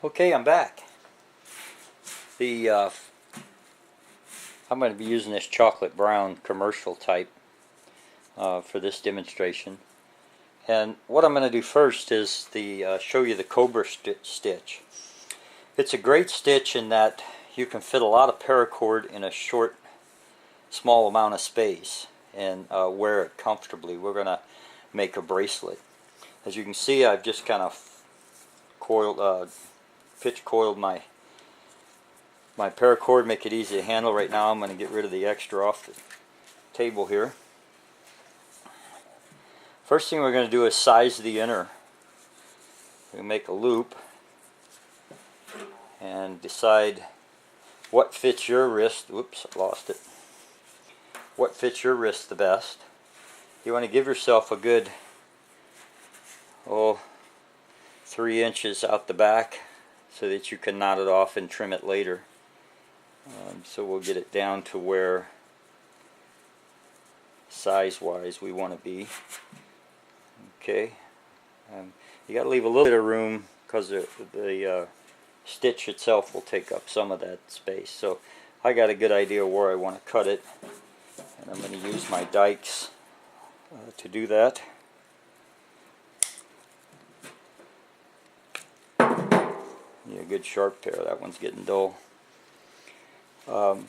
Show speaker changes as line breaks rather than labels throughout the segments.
Okay, I'm back. I'm going to be using this chocolate brown commercial type for this demonstration. And what I'm going to do first is show you the Cobra Stitch. It's a great stitch in that you can fit a lot of paracord in a small amount of space and wear it comfortably. We're going to make a bracelet. As you can see, I've just kind of pitch coiled my paracord, make it easy to handle. Right now I'm going to get rid of the extra off the table here. First thing we're going to do is size the inner. We make a loop and decide what fits your wrist. Oops, I lost it. What fits your wrist the best. You want to give yourself a good 3 inches out the back so that you can knot it off and trim it later. So we'll get it down to where size wise we want to be. Okay, you got to leave a little bit of room because the stitch itself will take up some of that space. So I got a good idea where I want to cut it, and I'm going to use my dikes to do that. Yeah, good sharp pair. That one's getting dull. I'm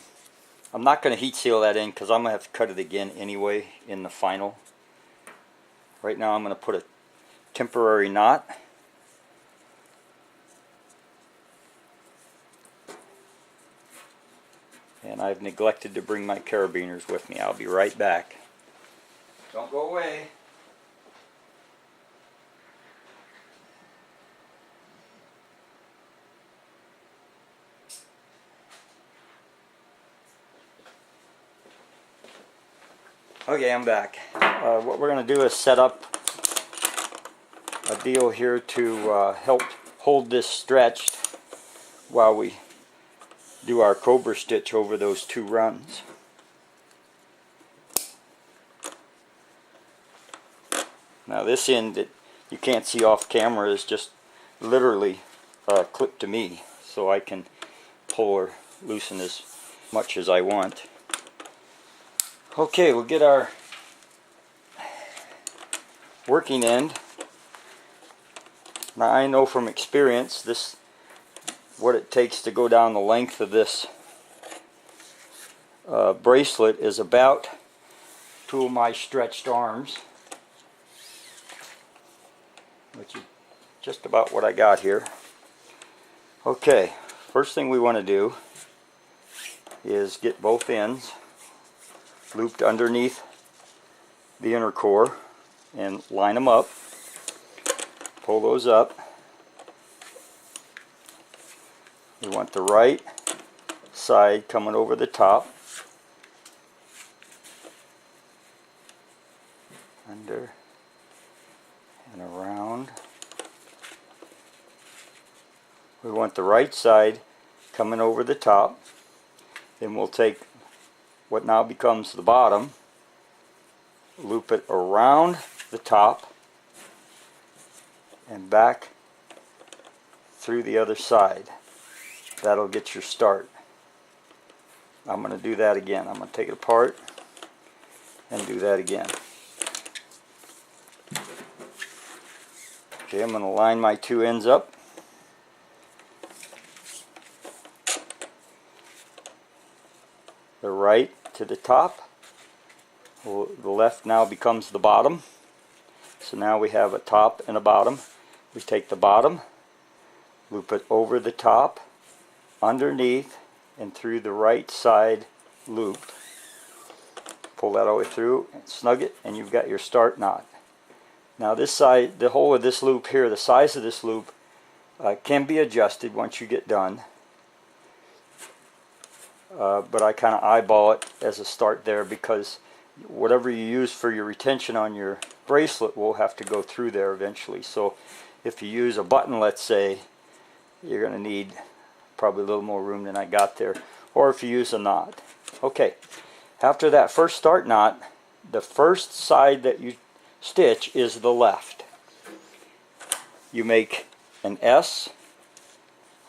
not going to heat seal that in because I'm going to have to cut it again anyway in the final. Right now I'm going to put a temporary knot. And I've neglected to bring my carabiners with me. I'll be right back. Don't go away. Okay, I'm back. What we're going to do is set up a deal here to help hold this stretched while we do our Cobra Stitch over those 2 runs. Now this end that you can't see off camera is just literally clipped to me, so I can pull or loosen as much as I want. Okay, we'll get our working end. Now I know from experience what it takes to go down the length of this bracelet is about 2 of my stretched arms, which is just about what I got here. Okay, first thing we want to do is get both ends looped underneath the inner core and line them up. Pull those up. We want the right side coming over the top, under and around. We want the right side coming over the top. Then we'll take what now becomes the bottom, loop it around the top and back through the other side. That'll get your start. I'm going to do that again. I'm going to take it apart and do that again. Okay, I'm going to line my 2 ends up. The right to the top. The left now becomes the bottom. So now we have a top and a bottom. We take the bottom, loop it over the top, underneath, and through the right side loop. Pull that all the way through and snug it, and you've got your start knot. Now this side, the whole of this loop here, the size of this loop can be adjusted once you get done. But I kind of eyeball it as a start there because whatever you use for your retention on your bracelet will have to go through there eventually. So if you use a button, let's say, you're going to need probably a little more room than I got there. Or if you use a knot. Okay, after that first start knot, the first side that you stitch is the left. You make an S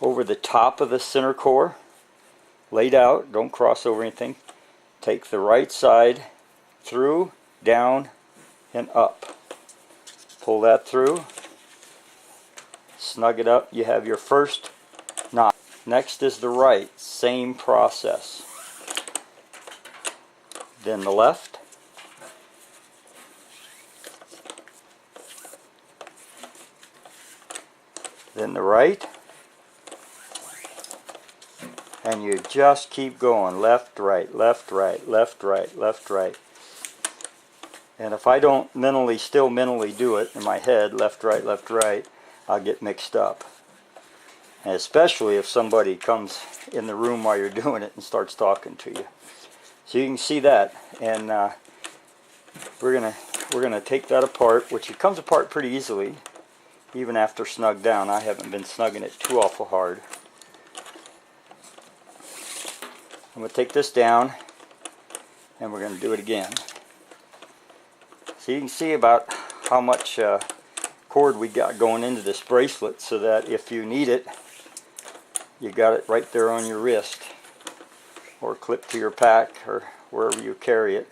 over the top of the center core, laid out, don't cross over anything. Take the right side through, down, and up. Pull that through, snug it up, you have your first knot. Next is the right, same process. Then the left. Then the right. And you just keep going, left, right, left, right, left, right, left, right. And if I don't still mentally do it in my head, left, right, I'll get mixed up. And especially if somebody comes in the room while you're doing it and starts talking to you. So you can see that, and we're gonna take that apart, which it comes apart pretty easily, even after snug down. I haven't been snugging it too awful hard. I'm going to take this down, and we're going to do it again. So you can see about how much cord we got going into this bracelet, so that if you need it, you got it right there on your wrist, or clipped to your pack, or wherever you carry it.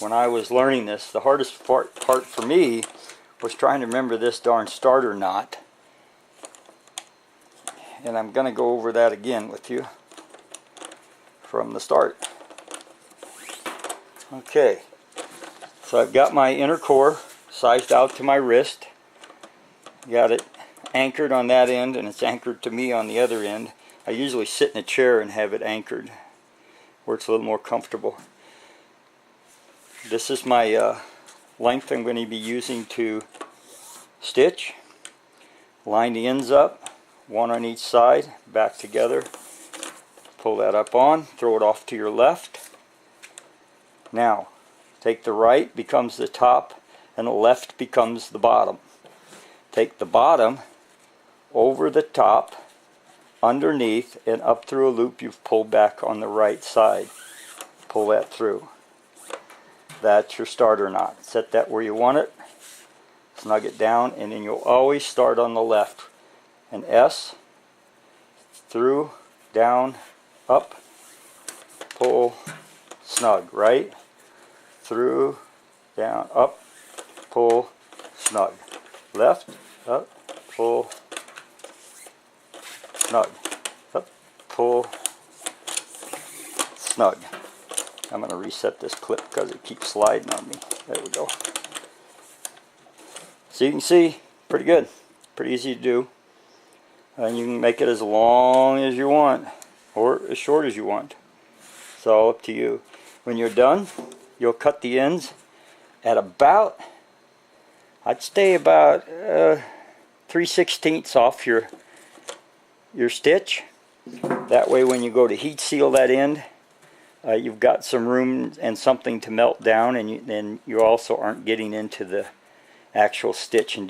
When I was learning this, the hardest part for me was trying to remember this darn starter knot. And I'm going to go over that again with you from the start. Okay, so I've got my inner core sized out to my wrist. Got it anchored on that end, and it's anchored to me on the other end. I usually sit in a chair and have it anchored where it's a little more comfortable. This is my length I'm going to be using to stitch. Line the ends up, one on each side, back together. Pull that up on, throw it off to your left. Now, take the right becomes the top, and the left becomes the bottom. Take the bottom over the top, underneath, and up through a loop you've pulled back on the right side. Pull that through. That's your starter knot. Set that where you want it, snug it down, and then you'll always start on the left. An S, through, down, up, pull, snug, right, through, down, up, pull, snug, left, up, pull, snug, up, pull, snug. I'm going to reset this clip because it keeps sliding on me. There we go. So you can see, pretty good, pretty easy to do. And you can make it as long as you want, or as short as you want. It's all up to you. When you're done, you'll cut the ends at about, I'd say about 3/16 off your stitch. That way when you go to heat seal that end, you've got some room and something to melt down, and then you also aren't getting into the actual stitch and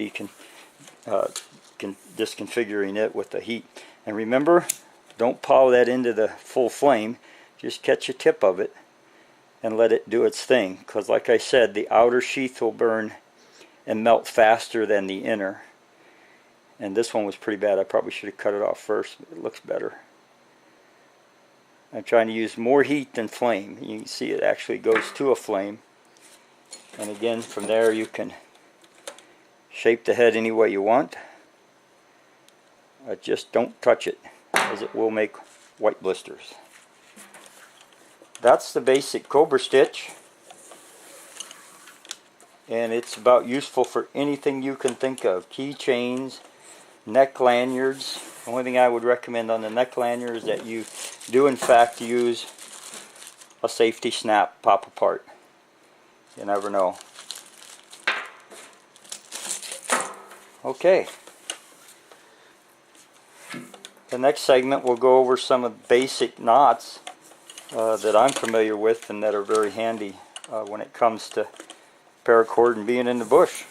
disconfiguring it with the heat. And remember, don't power that into the full flame. Just catch a tip of it and let it do its thing, because like I said, the outer sheath will burn and melt faster than the inner. And this one was pretty bad. I probably should have cut it off first. It looks better. I'm trying to use more heat than flame. You can see it actually goes to a flame. And again, from there you can shape the head any way you want. Just don't touch it, as it will make white blisters. That's the basic Cobra Stitch, and it's about useful for anything you can think of. Keychains, neck lanyards. The only thing I would recommend on the neck lanyard is that you do in fact use a safety snap pop apart. You never know. Okay. The next segment we'll go over some of the basic knots that I'm familiar with and that are very handy when it comes to paracord and being in the bush.